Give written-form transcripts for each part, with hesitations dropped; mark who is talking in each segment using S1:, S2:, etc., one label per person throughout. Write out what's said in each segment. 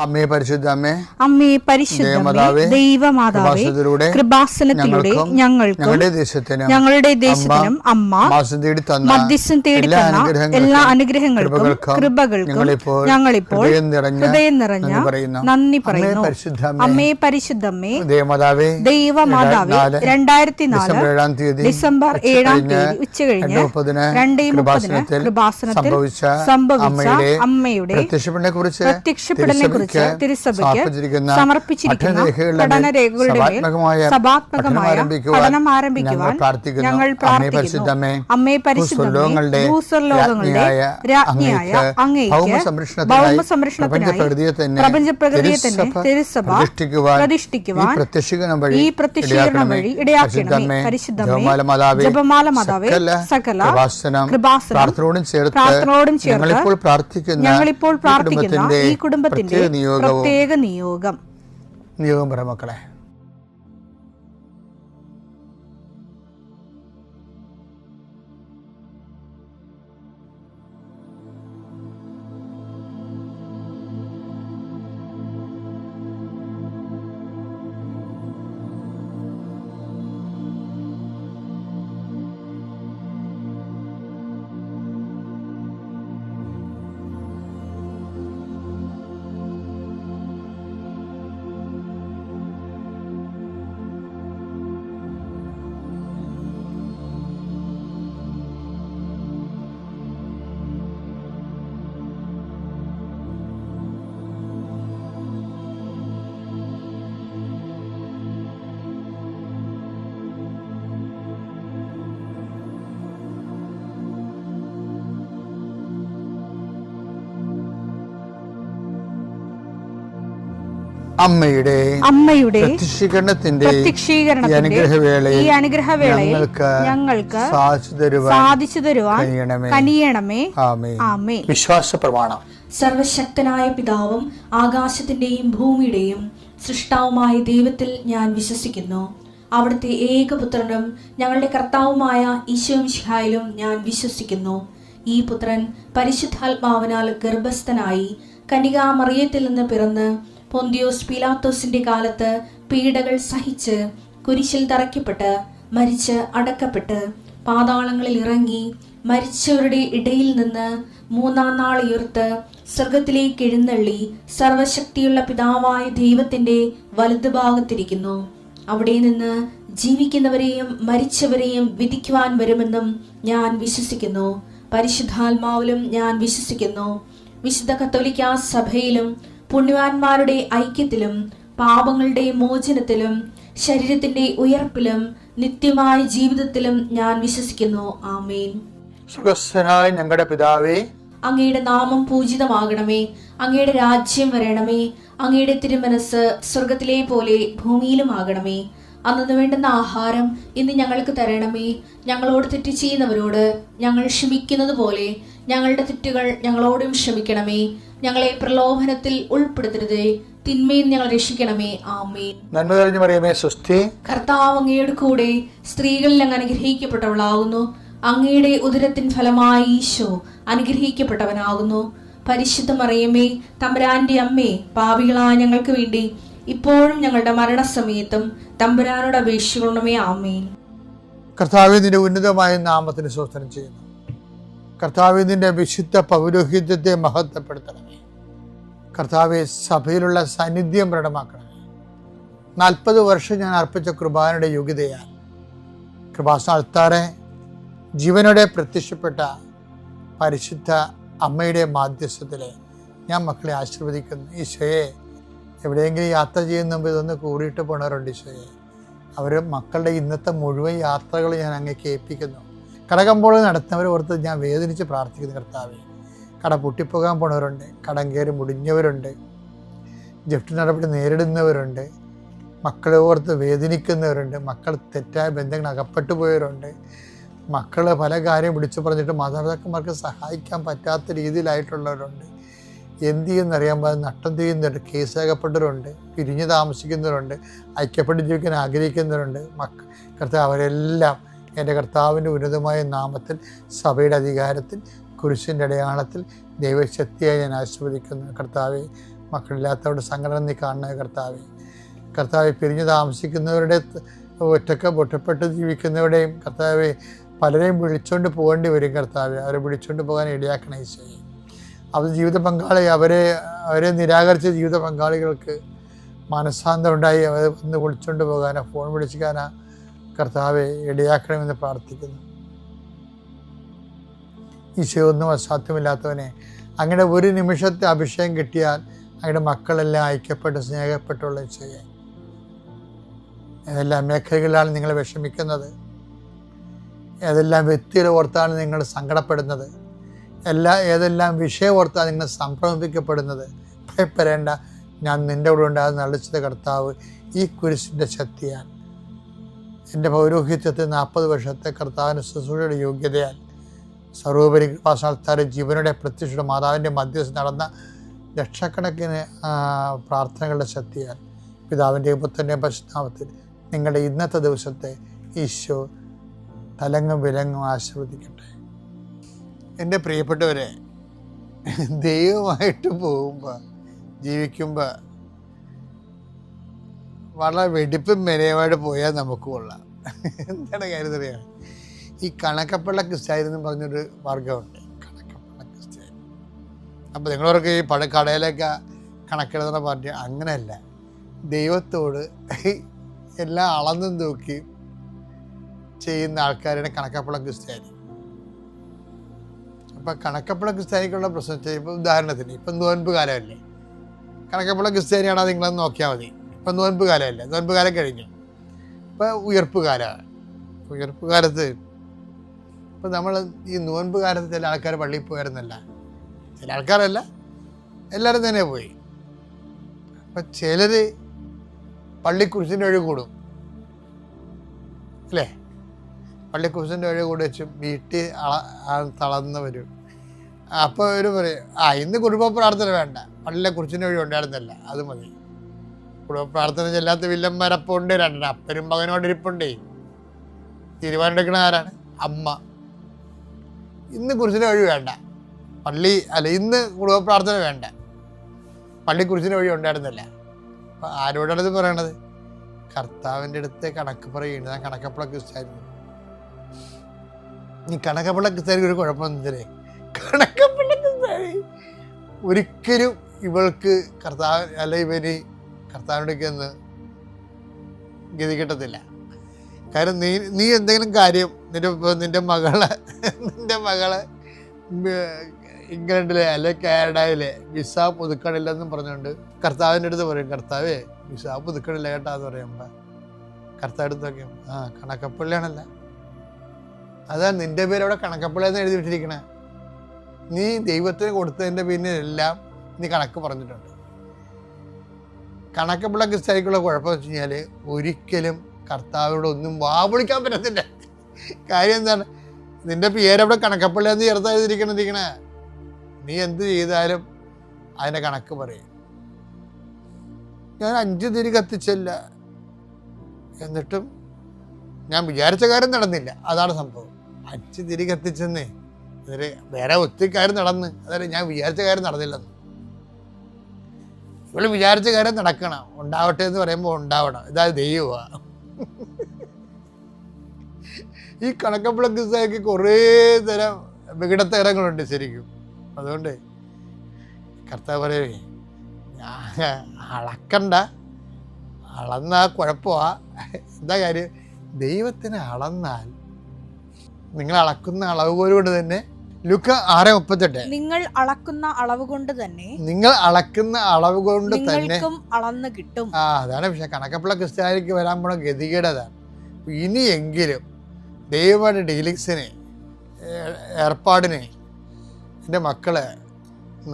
S1: അമ്മേ പരിശുദ്ധ അമ്മേ,
S2: അമ്മേ പരിശുദ്ധമേ, ദൈവമാതാവേ, കൃപാസനത്തിലൂടെ ഞങ്ങൾക്കും ഞങ്ങളുടെ ദേശത്തിനും അമ്മ മധ്യസ്ഥം തേടി തന്ന എല്ലാ അനുഗ്രഹങ്ങൾക്കും കൃപകൾക്കും ഞങ്ങളിപ്പോൾ ഹൃദയം നിറഞ്ഞ നന്ദി പറയുന്നു. അമ്മേ പരിശുദ്ധമ്മേ, ദൈവമാതാവേ, 2004 ഡിസംബർ 7 ഉച്ചകഴിഞ്ഞ് 2:30 കൃപാസനത്തിൽ സംഭവിച്ച അമ്മയുടെ പ്രത്യക്ഷപ്പെടലിനെ കുറിച്ച് തിരുസഭയ്ക്ക് സമർപ്പിച്ചിരിക്കുന്ന പഠനരേഖകളുടെ മേൽ സഭാത്മകമായ പഠനം ആരംഭിക്കുവാൻ ഞങ്ങൾ പ്രാർത്ഥിക്കുന്നു. അമ്മേ പരിശുദ്ധമേ, ഭൂസ്വർലോകങ്ങളുടെ രാജ്ഞിയായ അങ്ങേയ്ക്ക് ഭൗമസംരക്ഷണത്തിനായി പ്രപഞ്ചപ്രകൃതിയെ തന്നെ തിരുസഭ പ്രതിഷ്ഠിക്കുവാൻ ഈ പ്രത്യക്ഷീകരണം വഴി ഇടയാക്കണമേ. പരിശുദ്ധമേ, ജപമാല മാതാവേ, സകല കൃപാസനം പ്രാർത്ഥനയോടും ചേർത്ത് ഞങ്ങളിപ്പോൾ പ്രാർത്ഥിക്കുന്ന ഈ കുടുംബത്തിന്റെ പ്രത്യേക നിയോഗം
S1: പറ മക്കളെ.
S2: അമ്മയുടെ പ്രത്യക്ഷീകരണത്തിന്റെ ഈ അനുഗ്രഹവേളയിൽ ഞങ്ങൾക്ക് സാധിച്ചു തരുവാൻ കനിയണമേ. ആമേൻ.
S1: വിശ്വാസ പ്രമാണം.
S3: സർവശക്തനായ പിതാവും ആകാശത്തിന്റെയും ഭൂമിയുടെയും സൃഷ്ടാവുമായ ദൈവത്തിൽ ഞാൻ വിശ്വസിക്കുന്നു. അവിടുത്തെ ഏകപുത്രനും ഞങ്ങളുടെ കർത്താവുമായ ഈശോമിശിഹായിലും ഞാൻ വിശ്വസിക്കുന്നു. ഈ പുത്രൻ പരിശുദ്ധാത്മാവിനാൽ ഗർഭസ്ഥനായി കന്യകാമറിയത്തിൽ നിന്ന് പിറന്ന് പൊന്തിയോസ് പീലാത്തോസിന്റെ കാലത്ത് പീഡകൾ സഹിച്ച് കുരിശിൽ തറയ്ക്കപ്പെട്ട് മരിച്ച് അടക്കപ്പെട്ട് പാതാളങ്ങളിൽ ഇറങ്ങി മരിച്ചവരുടെ ഇടയിൽ നിന്ന് 3-ാം നാൾ ഉയർത്ത് സ്വർഗത്തിലേക്ക് എഴുന്നള്ളി സർവശക്തിയുള്ള പിതാവായ ദൈവത്തിന്റെ വലതുഭാഗത്തിരിക്കുന്നു. അവിടെ നിന്ന് ജീവിക്കുന്നവരെയും മരിച്ചവരെയും വിധിക്കുവാൻ വരുമെന്നും ഞാൻ വിശ്വസിക്കുന്നു. പരിശുദ്ധാത്മാവിലും ഞാൻ വിശ്വസിക്കുന്നു. വിശുദ്ധ കത്തോലിക്കാ സഭയിലും പുണ്യവാന്മാരുടെ ഐക്യത്തിലും പാപങ്ങളുടെ മോചനത്തിലും ശരീരത്തിന്റെ ഉയർപ്പിലും നിത്യമായ ജീവിതത്തിലും ഞാൻ വിശ്വസിക്കുന്നു. ആമേൻ.
S1: സ്വർഗ്ഗസ്ഥനായ ഞങ്ങളുടെ പിതാവേ,
S3: അങ്ങയുടെ നാമം പൂജിതമാകണമേ. അങ്ങയുടെ രാജ്യം വരണമേ. അങ്ങയുടെ തിരുമനസ് സ്വർഗത്തിലെ പോലെ ഭൂമിയിലും ആകണമേ. അന്നു വേണ്ടുന്ന ആഹാരം ഇന്ന് ഞങ്ങൾക്ക് തരണമേ. ഞങ്ങളോട് തെറ്റ് ചെയ്യുന്നവരോട് ഞങ്ങൾ ക്ഷമിക്കുന്നത് പോലെ ഞങ്ങളുടെ തെറ്റുകൾ ഞങ്ങളോടും ക്ഷമിക്കണമേ. ഞങ്ങളെ പ്രലോഭനത്തിൽ ഉൾപ്പെടുത്തരുതേ, തിന്മയിൽ ഞങ്ങൾ രക്ഷിക്കണമേ. ആമേൻ.
S1: നന്മ നിറഞ്ഞ മറിയമേ, സ്വസ്തി.
S3: കർത്താവ് അങ്ങയുടെ കൂടെ സ്ത്രീകളിൽ അങ്ങ് അനുഗ്രഹിക്കപ്പെട്ടവളാകുന്നു. അങ്ങയുടെ ഉദരത്തിൻ ഫലമായി ഈശോ അനുഗ്രഹിക്കപ്പെട്ടവനാകുന്നു. പരിശുദ്ധ മറിയമേ, തമ്പുരാന്റെ അമ്മേ, പാപികളായ ഞങ്ങൾക്ക് വേണ്ടി ഇപ്പോഴും ഞങ്ങളുടെ മരണസമയത്തും തമ്പുരാനോട് അപേക്ഷിക്കണമേ. ആമേൻ.
S1: കർത്താവേ, നിന്റെ ഉന്നതമായ നാമത്തിന് സ്തോത്രം ചെയ്യുന്നു. കർത്താവേ, നിന്റെ വിശുദ്ധ പൗരോഹിത്യത്തെ മഹത്വപ്പെടുത്തണമേ. കർത്താവെ, സഭയിലുള്ള സാന്നിധ്യം പ്രകടമാക്കണമേ. 40 വർഷം ഞാൻ അർപ്പിച്ച കൃപാനയുടെ യോഗ്യതയാൽ കൃപാസ്ഥാനത്താറെ ജീവനോടെ പ്രത്യക്ഷപ്പെട്ട പരിശുദ്ധ അമ്മയുടെ മാധ്യസ്ഥത്തിലെ ഞാൻ മക്കളെ ആശീർവദിക്കുന്നു. ഈശോയെ, എവിടെയെങ്കിലും യാത്ര ചെയ്യുന്ന മുമ്പ് ഇതൊന്ന് കൂടിയിട്ട് പോണവരുണ്ട്. ഈശോയെ, അവർ മക്കളുടെ ഇന്നത്തെ മുഴുവൻ യാത്രകൾ ഞാൻ അങ്ങേക്ക് ഏൽപ്പിക്കുന്നു. കടകമ്പോൾ നടത്തുന്നവരെ ഓർത്ത് ഞാൻ വേദനിച്ച് പ്രാർത്ഥിക്കുന്നു. കർത്താവെ, കട പൊട്ടിപ്പോകാൻ പോണവരുണ്ട്, കടം കയറി മുടിഞ്ഞവരുണ്ട്, ജപ്തി നടപടി നേരിടുന്നവരുണ്ട്, മക്കളെ ഓർത്ത് വേദനിക്കുന്നവരുണ്ട്, മക്കൾ തെറ്റായ ബന്ധങ്ങൾ അകപ്പെട്ടു പോയവരുണ്ട്, മക്കൾ പല കാര്യം വിളിച്ചു പറഞ്ഞിട്ട് മാതാപിതാക്കന്മാർക്ക് സഹായിക്കാൻ പറ്റാത്ത രീതിയിലായിട്ടുള്ളവരുണ്ട്. എന്ത് ചെയ്യുന്നറിയാൻ പാടില്ല, നട്ടം ചെയ്യുന്നവരുണ്ട്, കേസകപ്പെട്ടവരുണ്ട്, പിരിഞ്ഞ് താമസിക്കുന്നവരുണ്ട്, ഐക്യപ്പെട്ട് ജീവിക്കാൻ ആഗ്രഹിക്കുന്നവരുണ്ട്. കർത്താവ്, അവരെല്ലാം എൻ്റെ കർത്താവിൻ്റെ ഉന്നതമായ നാമത്തിൽ, സഭയുടെ അധികാരത്തിൽ, കുരിശിൻ്റെ അടയാളത്തിൽ, ദൈവശക്തിയായി ഞാൻ ആശീർവദിക്കുന്നു. കർത്താവെ, മക്കളില്ലാത്തവരുടെ സങ്കടം നീ കാണണേ കർത്താവെ. കർത്താവെ, പിരിഞ്ഞു താമസിക്കുന്നവരുടെ, ഒറ്റപ്പെട്ട് ജീവിക്കുന്നവരുടെയും കർത്താവെ, പലരെയും വിളിച്ചുകൊണ്ട് പോകേണ്ടി വരും കർത്താവെ. അവരെ വിളിച്ചുകൊണ്ട് പോകാൻ ഇടയാക്കണേ ഈശോയെ. അവർ ജീവിത പങ്കാളി, അവരെ നിരാകരിച്ച ജീവിത പങ്കാളികൾക്ക് മനസ്സാന്തരം ഉണ്ടായി അവരെ ഒന്ന് വിളിച്ചുകൊണ്ട് പോകാനോ ഫോൺ വിളിക്കാനോ കർത്താവെ ഇടയാക്കണമെന്ന് പ്രാർത്ഥിക്കുന്നു. ഈശോ, ഒന്നും അസാധ്യമില്ലാത്തവനെ, അങ്ങനെ ഒരു നിമിഷത്തെ അഭിഷേകം കിട്ടിയാൽ അങ്ങയുടെ മക്കളെല്ലാം ഐക്യപ്പെട്ട് സ്നേഹപ്പെട്ടുള്ള ഈശോയെ, ഏതെല്ലാം മേഖലകളിലാണ് നിങ്ങൾ വിഷമിക്കുന്നത്, ഏതെല്ലാം വ്യക്തികളെ ഓർത്താണ് നിങ്ങൾ സങ്കടപ്പെടുന്നത്, ഏതെല്ലാം വിഷയം ഓർത്താണ് നിങ്ങൾ സംഭ്രമിക്കപ്പെടുന്നത്, ഭയപ്പെടേണ്ട, ഞാൻ നിൻ്റെ കൂടെ ഉണ്ടാകുന്ന അളിച്ചത് കർത്താവ് ഈ കുരിശിൻ്റെ ശക്തിയാൽ, എൻ്റെ പൗരോഹിത്യത്തിൽ 40 വർഷത്തെ കർത്താവിൻ്റെ ശുശ്രൂഷയുടെ യോഗ്യതയാൽ, സർവോപരി കൃപാസ്ഥാനത്താറ് ജീവനുടെ പ്രത്യക്ഷയുടെ മാതാവിൻ്റെ മധ്യസ്ഥ നടന്ന ലക്ഷക്കണക്കിന് പ്രാർത്ഥനകളുടെ ശക്തിയാൽ, പിതാവിൻ്റെ പുത്രൻ്റെ പരിശുദ്ധനാമത്തിൽ നിങ്ങളുടെ ഇന്നത്തെ ദിവസത്തെ ഈശോ തലങ്ങും വിലങ്ങും ആശീർവദിക്കട്ടെ. എൻ്റെ പ്രിയപ്പെട്ടവരെ, ദൈവമായിട്ട് പോകുമ്പോൾ, ജീവിക്കുമ്പോൾ വളരെ വെടിപ്പും മെനയുമായിട്ട് പോയാൽ നമുക്ക് കൊള്ളാം. എന്താണ് കാര്യം അറിയാം? ഈ കണക്കപ്പിള്ള ക്രിസ്ത്യാനി എന്ന് പറഞ്ഞൊരു വർഗമുണ്ട്, കണക്കപ്പിള്ള ക്രിസ്ത്യാനി. അപ്പോൾ നിങ്ങളവർക്ക് ഈ കടയിലൊക്കെ കണക്കെടുന്ന പാർട്ടി അങ്ങനെയല്ല. ദൈവത്തോട് എല്ലാം അളന്നും തൂക്കി ചെയ്യുന്ന ആൾക്കാരാണ് കണക്കപ്പിള്ള ക്രിസ്ത്യാനി. അപ്പം കണക്കപ്പിള്ള ക്രിസ്ത്യാനിക്കുള്ള പ്രശ്നം വെച്ചാൽ, ഇപ്പോൾ ഉദാഹരണത്തിന് ഇപ്പം നോയമ്പ് കാലമല്ലേ, കണക്കപ്പിള്ള ക്രിസ്ത്യാനിയാണോ നിങ്ങളൊന്ന് നോക്കിയാൽ മതി. ഇപ്പം നോയമ്പ് കാലമല്ലേ, നോയമ്പ് കാലം കഴിഞ്ഞു, ഇപ്പം ഉയർപ്പ് കാലമാണ്. ഉയർപ്പ് കാലത്ത് ഇപ്പം നമ്മൾ ഈ നോയമ്പ് കാലത്ത് ചില ആൾക്കാർ പള്ളിയിൽ പോയായിരുന്നല്ല, ചില ആൾക്കാരല്ല, എല്ലാവരും തന്നെ പോയി. അപ്പം ചിലർ പള്ളിക്കുരിശിൻ്റെ വഴി കൂടും അല്ലേ, പള്ളിക്കുരിശിൻ്റെ വഴി കൂടി വെച്ചും വീട്ടിൽ തളർന്ന് വരും. അപ്പോൾ അവർ പറയും, ഇന്ന് കുടുംബ പ്രാർത്ഥന വേണ്ട, പള്ളിയിലെ കുരിശിൻ്റെ വഴി ഉണ്ടായിരുന്നല്ല, അത് മതി. കുടുംബ പ്രാർത്ഥന ചെല്ലാത്ത വില്ലന്മാരപ്പം ഉണ്ട്, 2 അപ്പനും മകനോടിരിപ്പുണ്ടേ. തീരുമാനമെടുക്കണ ആരാണ്? അമ്മ. ഇന്ന് കുരിശിൻ്റെ വഴി വേണ്ട, ഇന്ന് കുടുംബ പ്രാർത്ഥന വേണ്ട, പള്ളി കുരിശിൻ്റെ വഴി ഉണ്ടായിരുന്നില്ല. അപ്പം ആരോടാണ് ഇത് പറയണത്? കർത്താവിൻ്റെ അടുത്ത് കണക്ക് പറയുന്നത്. ഞാൻ കണക്കപ്പിള്ള ക്രിസ്ത്യാനി. ഈ കണക്കപ്പിള്ള ക്രിസ്ത്യാനിക്ക് ഒരു കുഴപ്പമെന്നില്ലേ, കണക്കപ്പിള്ള ക്രിസ്ത്യാനി ഒരിക്കലും ഇവൾക്ക് ഇവന് കർത്താവിനോടൊക്കെയൊന്ന് ഗതി കിട്ടത്തില്ല. കാരണം നീ എന്തെങ്കിലും കാര്യം നിന്റെ മകള് ഇംഗ്ലണ്ടിലെ അല്ലെ കാനഡയിലെ വിസ പുതുക്കണില്ലെന്നും പറഞ്ഞുകൊണ്ട് കർത്താവിൻ്റെ അടുത്ത് പറയും, കർത്താവേ വിസ പുതുക്കണില്ല കേട്ടാ എന്ന് പറയുമ്പോൾ കർത്താവ് എടുത്ത് നോക്കിയും, കണക്കപ്പള്ളിയാണല്ല, അതാ നിന്റെ പേര് അവിടെ കണക്കപ്പള്ളിയെന്ന് എഴുതി വിട്ടിരിക്കണേ. നീ ദൈവത്തിന് കൊടുത്തതിൻ്റെ പിന്നിലെല്ലാം നീ കണക്ക് പറഞ്ഞിട്ടുണ്ട്. കണക്കപ്പിള്ള ക്രിസ്ത്യാനിക്കുള്ള കുഴപ്പം വെച്ച് കഴിഞ്ഞാൽ ഒരിക്കലും കർത്താവിനോട് ഒന്നും വാവിളിക്കാൻ പറ്റത്തില്ല. കാര്യം എന്താണ്? നിന്റെ പേരവിടെ കണക്കപ്പള്ളിയെന്ന് ചേർത്താതിരിക്കണേ, നീ എന്ത് ചെയ്താലും അതിൻ്റെ കണക്ക് പറയും. ഞാൻ 5 തിരി കത്തിച്ചില്ല, എന്നിട്ടും ഞാൻ വിചാരിച്ച കാര്യം നടന്നില്ല. അതാണ് സംഭവം. 5 തിരി കത്തിച്ചെന്നേ, എന്നിട്ട് വേറെ ഒത്തിരി കാര്യം നടന്ന്, അതായത് ഞാൻ വിചാരിച്ച കാര്യം നടന്നില്ലെന്ന്. ഇവള് വിചാരിച്ച കാര്യം നടക്കണം, ഉണ്ടാവട്ടെ എന്ന് പറയുമ്പോൾ ഉണ്ടാവണം. ഇതായത് ദൈവമാണ്. ഈ കണക്കപ്പിള്ള ക്രിസ്ത്യാനിക്ക് കുറേ തരം വികടത്തരങ്ങളുണ്ട് ശരിക്കും. അതുകൊണ്ട് കർത്താവ് പറയേ, അളക്കണ്ട, അളന്നാ കുഴപ്പമാ. എന്താ കാര്യം? ദൈവത്തിന് അളന്നാൽ നിങ്ങൾ അളക്കുന്ന അളവ് കൊണ്ട് തന്നെ, ലൂക്ക 6:38,
S2: നിങ്ങൾ അളക്കുന്ന അളവ് കൊണ്ട് തന്നെ അളന്ന് കിട്ടും.
S1: അതാണ് പക്ഷെ കണക്കപ്പിള്ള ക്രിസ്ത്യാനിക്ക് വരാൻ പോണ ഗതികേടതാണ്. ഇനിയെങ്കിലും ദൈവമായിട്ട് ഡീലിങ്സിന് ഏർപ്പാടിന് എൻ്റെ മക്കളെ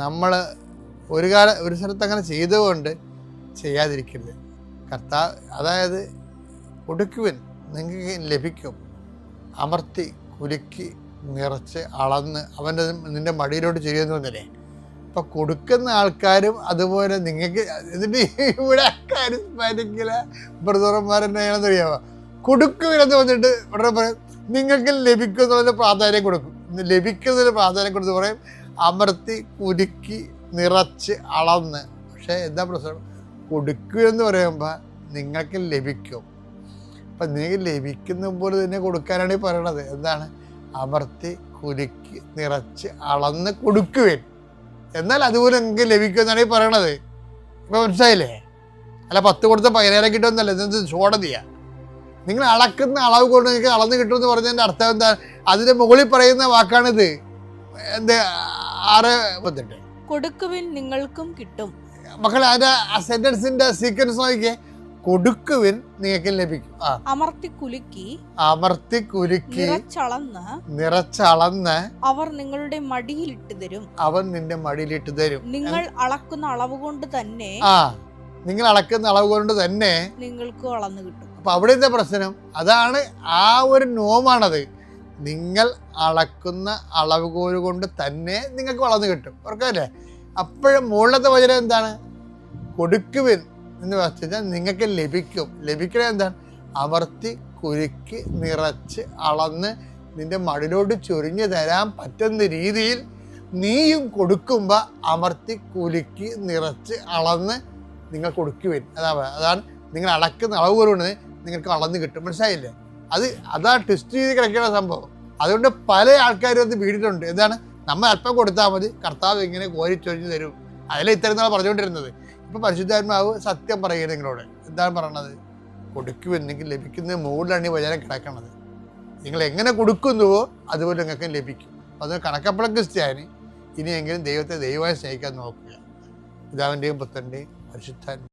S1: നമ്മൾ ഒരു സ്ഥലത്ത് അങ്ങനെ ചെയ്തുകൊണ്ട് ചെയ്യാതിരിക്കരുത്. അതായത് കൊടുക്കുവൻ നിങ്ങൾക്ക് ലഭിക്കും, അമർത്തി കുലുക്കി നിറച്ച് അളന്ന് നിൻ്റെ മടിയിലോട്ട് ചെയ്യുന്നു എന്നല്ലേ. അപ്പം കൊടുക്കുന്ന ആൾക്കാരും അതുപോലെ നിങ്ങൾക്ക്. എന്നിട്ട് ഇവിടെ കാരിസ്മാറ്റിക്കില്ല ബ്രദർമാരെന്നാണെന്ന് അറിയാമോ, കൊടുക്കുവിനെന്ന് പറഞ്ഞിട്ട് ഉടനെ പറയും നിങ്ങൾക്ക് ലഭിക്കും എന്നുള്ളതിന് പ്രാധാന്യം കൊടുക്കും. ലഭിക്കുന്നതിന് പ്രാധാന്യം കൊടുത്ത് പറയും അമർത്തി കുലുക്കി നിറച്ച് അളന്ന്. പക്ഷേ എന്താ പ്രശ്നം? കൊടുക്കുമെന്ന് പറയുമ്പോൾ നിങ്ങൾക്ക് ലഭിക്കും. അപ്പം നിങ്ങൾക്ക് ലഭിക്കുന്ന പോലെ തന്നെ കൊടുക്കാനാണ് ഈ പറയണത്. എന്താണ്? അമർത്തി കുലുക്കി നിറച്ച് അളന്ന് കൊടുക്കുവേൻ, എന്നാൽ അതുപോലെ നിങ്ങൾക്ക് ലഭിക്കുമെന്നാണ് ഈ പറയണത്. ഇപ്പം മനസ്സിലായില്ലേ? അല്ല 10 കൊടുത്ത 17 കിട്ടുമെന്നല്ല, ഇതെന്ത് ചോടതിയാണ്. നിങ്ങൾ അളക്കുന്ന അളവ് കൊണ്ട് നിങ്ങൾക്ക് അളന്ന് കിട്ടുമെന്ന് പറഞ്ഞതിൻ്റെ അർത്ഥം എന്താ? അതിൻ്റെ മുകളിൽ പറയുന്ന വാക്കാണിത്. എന്ത് 6:38
S2: കൊടുക്കുവിൻ നിങ്ങൾക്കും കിട്ടും.
S1: മക്കളെ, അതിൻ്റെ ആ സെന്റൻസിന്റെ സീക്വൻസ് നോക്കിയേ. കൊടുക്കുവിൻ നിങ്ങൾക്ക് ലഭിക്കും.
S2: അമർത്തി കുലുക്കി
S1: അമർത്തി കുലുക്കി നിറച്ചളന്ന്
S2: അവർ നിങ്ങളുടെ മടിയിലിട്ട് തരും.
S1: അവൻ നിന്റെ മടിയിലിട്ട് തരും.
S2: നിങ്ങൾ അളക്കുന്ന അളവ് കൊണ്ട് തന്നെ
S1: നിങ്ങൾ അളക്കുന്ന അളവ് കൊണ്ട് തന്നെ
S2: നിങ്ങൾക്കും അളന്ന് കിട്ടും.
S1: അപ്പൊ അവിടെ എന്താ പ്രശ്നം? അതാണ് ആ ഒരു നോമാണത്. നിങ്ങൾ അളക്കുന്ന അളവുകോല് കൊണ്ട് തന്നെ നിങ്ങൾക്ക് വളർന്നു കിട്ടും. ഓർക്കല്ലേ? അപ്പോഴും മുകളിലത്തെ വചനം എന്താണ്? കൊടുക്കുവിൻ എന്ന് വെച്ചാൽ നിങ്ങൾക്ക് ലഭിക്കും. ലഭിക്കണത് എന്താണ്? അമർത്തി കുലുക്കി നിറച്ച് അളന്ന് നിന്റെ മടിലോട്ട് ചൊരിഞ്ഞു തരാൻ പറ്റുന്ന രീതിയിൽ നീയും കൊടുക്കുമ്പോൾ അമർത്തി കുലുക്കി നിറച്ച് അളന്ന് നിങ്ങൾ കൊടുക്കുവിൻ. അതാണ് നിങ്ങൾ അളക്കുന്ന അളവ് കൊണ്ട് നിങ്ങൾക്ക് അളന്ന് കിട്ടും. മനസ്സിലായില്ലേ? അതാ ട്വിസ്റ്റ് ചെയ്ത് കിടക്കുന്ന സംഭവം. അതുകൊണ്ട് പല ആൾക്കാരും അത് വീടിട്ടുണ്ട്. എന്താണ്? നമ്മൾ അല്പം കൊടുത്താൽ മതി, കർത്താവ് ഇങ്ങനെ കോരിച്ചൊരിഞ്ഞ് തരും. അതിലെ ഇത്തരം നാൾ പറഞ്ഞുകൊണ്ടിരുന്നത്. ഇപ്പം പരിശുദ്ധാത്മാവ് സത്യം പറയുക നിങ്ങളോട്. എന്താണ് പറയണത്? കൊടുക്കുമെന്നെങ്കിൽ ലഭിക്കുന്ന മുകളിലാണ് ഈ വചനം കിടക്കണത്. നിങ്ങൾ എങ്ങനെ കൊടുക്കുന്നുവോ അതുപോലെ നിങ്ങൾക്ക് ലഭിക്കും. അത് കണക്കപ്പുറ ക്രിസ്ത്യാനി ഇനിയെങ്കിലും ദൈവത്തെ ദൈവമായി സ്നേഹിക്കാൻ നോക്കുക. പിതാവിൻ്റെയും പുത്രൻ്റെയും പരിശുദ്ധാത്മാ